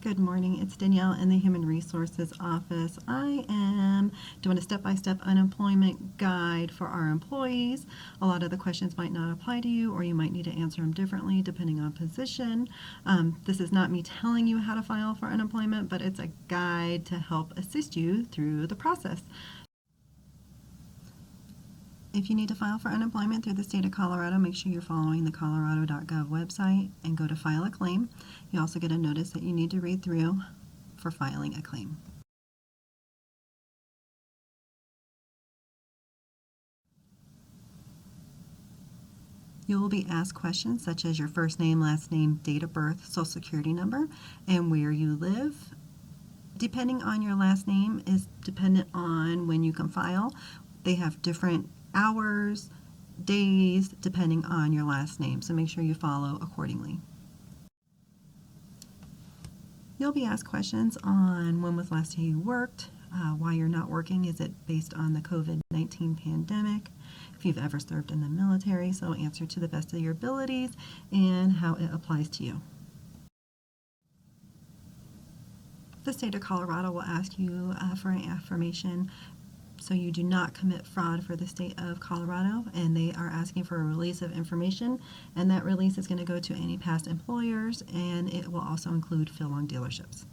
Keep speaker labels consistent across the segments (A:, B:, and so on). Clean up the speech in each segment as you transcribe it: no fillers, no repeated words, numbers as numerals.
A: Good morning. It's Danielle in the Human Resources Office. I am doing a step-by-step unemployment guide for our employees. A lot of the questions might not apply to you, or you might need to answer them differently depending on position. This is not me telling you how to file for unemployment, but it's a guide to help assist you through the process. If you need to file for unemployment through the state of Colorado, make sure you're following the colorado.gov website and go to file a claim. You also get a notice that you need to read through for filing a claim. You will be asked questions such as your first name, last name, date of birth, social security number, and where you live. Depending on your last name is dependent on when you can file. They have different hours, days, depending on your last name, so make sure you follow accordingly. You'll be asked questions on when was the last day you worked, why you're not working, is it based on the COVID-19 pandemic, if you've ever served in the military, so answer to the best of your abilities, and how it applies to you. The state of Colorado will ask you for an affirmation so you do not commit fraud for the state of Colorado, and they are asking for a release of information, and that release is going to go to any past employers, and it will also include Phil-Long dealerships.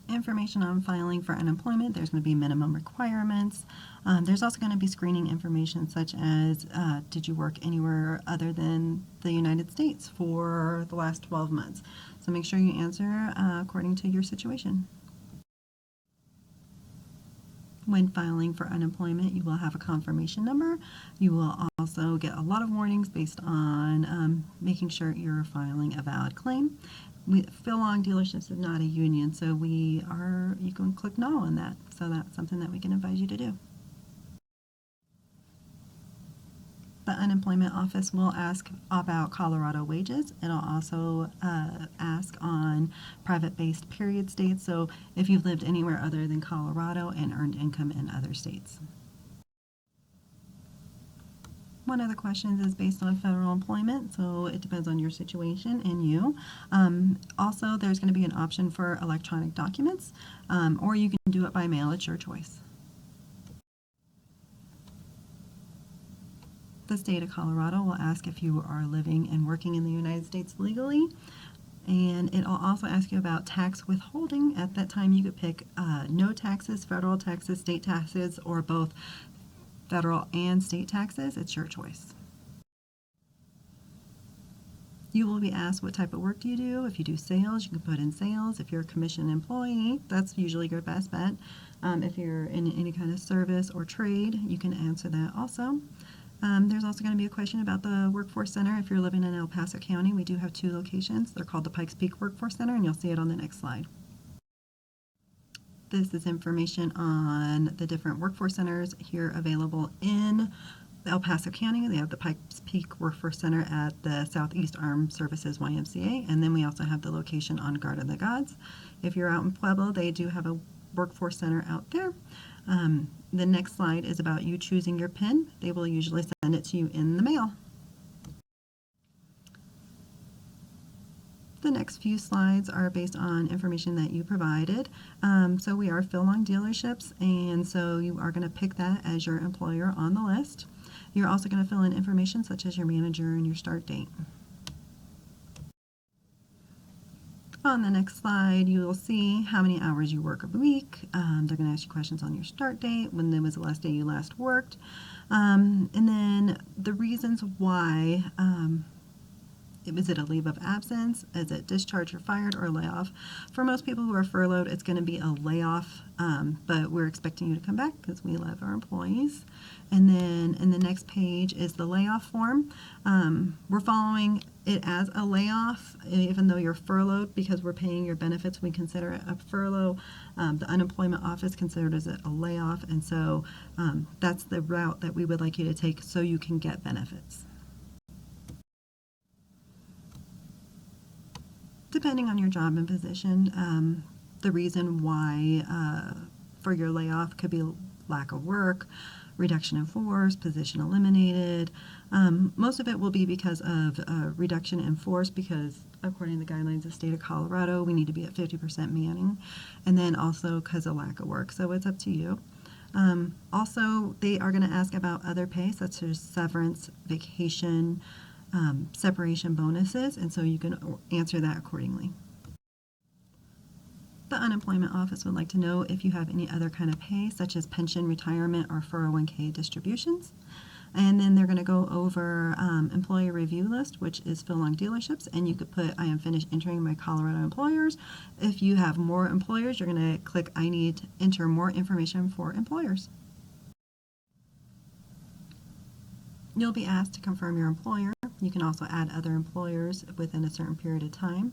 A: Information on filing for unemployment, there's going to be minimum requirements. There's also going to be screening information such as did you work anywhere other than the United States for the last 12 months. So make sure you answer according to your situation. When filing for unemployment, you will have a confirmation number. You will also get a lot of warnings based on making sure you're filing a valid claim. Phil-Long dealerships is not a union, so you can click no on that. So that's something that we can advise you to do. The unemployment office will ask about Colorado wages. It'll also ask on private-based period states, so if you've lived anywhere other than Colorado and earned income in other states. One of the questions is based on federal employment, so it depends on your situation and you. Also, there's going to be an option for electronic documents, or you can do it by mail. It's your choice. The state of Colorado will ask if you are living and working in the United States legally, and it'll also ask you about tax withholding. At that time, you could pick no taxes, federal taxes, state taxes, or both federal and state taxes. It's your choice. You will be asked what type of work do you do. If you do sales, you can put in sales. If you're a commissioned employee, that's usually your best bet. If you're in any kind of service or trade, you can answer that also. There's also going to be a question about the Workforce Center. If you're living in El Paso County, we do have 2 locations. They're called the Pikes Peak Workforce Center, and you'll see it on the next slide. This is information on the different workforce centers here available in El Paso County. They have the Pikes Peak Workforce Center at the Southeast Armed Services YMCA, and then we also have the location on Garden of the Gods. If you're out in Pueblo, they do have a workforce center out there. The next slide is about you choosing your PIN. They will usually send it to you in the mail. The next few slides are based on information that you provided. So we are Phil-Long dealerships, and so you are going to pick that as your employer on the list. You're also going to fill in information such as your manager and your start date. On the next slide, you will see how many hours you work a week. They're going to ask you questions on your start date, when was the last day you last worked, and then the reasons why. Is it a leave of absence? Is it discharge or fired or layoff? For most people who are furloughed, it's going to be a layoff, but we're expecting you to come back because we love our employees. And then in the next page is the layoff form. We're following it as a layoff, even though you're furloughed, because we're paying your benefits. We consider it a furlough. The unemployment office considers it a layoff, and so that's the route that we would like you to take so you can get benefits. Depending on your job and position, the reason why for your layoff could be lack of work, reduction in force, position eliminated. Most of it will be because of reduction in force, because according to the guidelines of the state of Colorado, we need to be at 50% manning, and then also because of lack of work. So it's up to you. Also, they are going to ask about other pay, such as severance, vacation, separation bonuses, and so you can answer that accordingly. The unemployment office would like to know if you have any other kind of pay, such as pension, retirement, or 401k distributions. And then they're going to go over employee review list, which is fill on dealerships, and you could put I am finished entering my Colorado employers. If you have more employers, you're going to click I need to enter more information for employers. You'll be asked to confirm your employer. You can also add other employers within a certain period of time,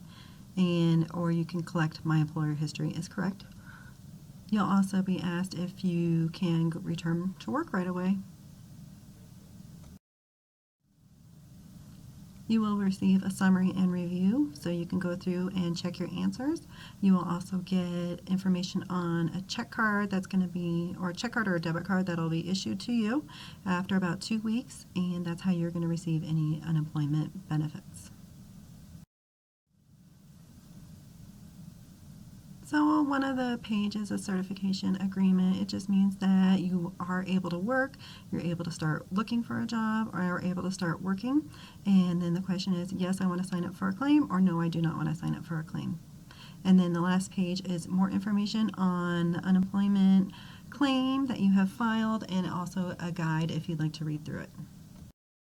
A: or you can collect my employer history is correct. You'll also be asked if you can return to work right away. You will receive a summary and review, so you can go through and check your answers. You will also get information on a check card that's going to be, or a check card or a debit card that'll be issued to you after about 2 weeks, and that's how you're going to receive any unemployment benefits. So one of the pages is certification agreement. It just means that you are able to work, you're able to start looking for a job, or are able to start working. And then the question is, yes, I want to sign up for a claim, or no, I do not want to sign up for a claim. And then the last page is more information on the unemployment claim that you have filed, and also a guide if you'd like to read through it.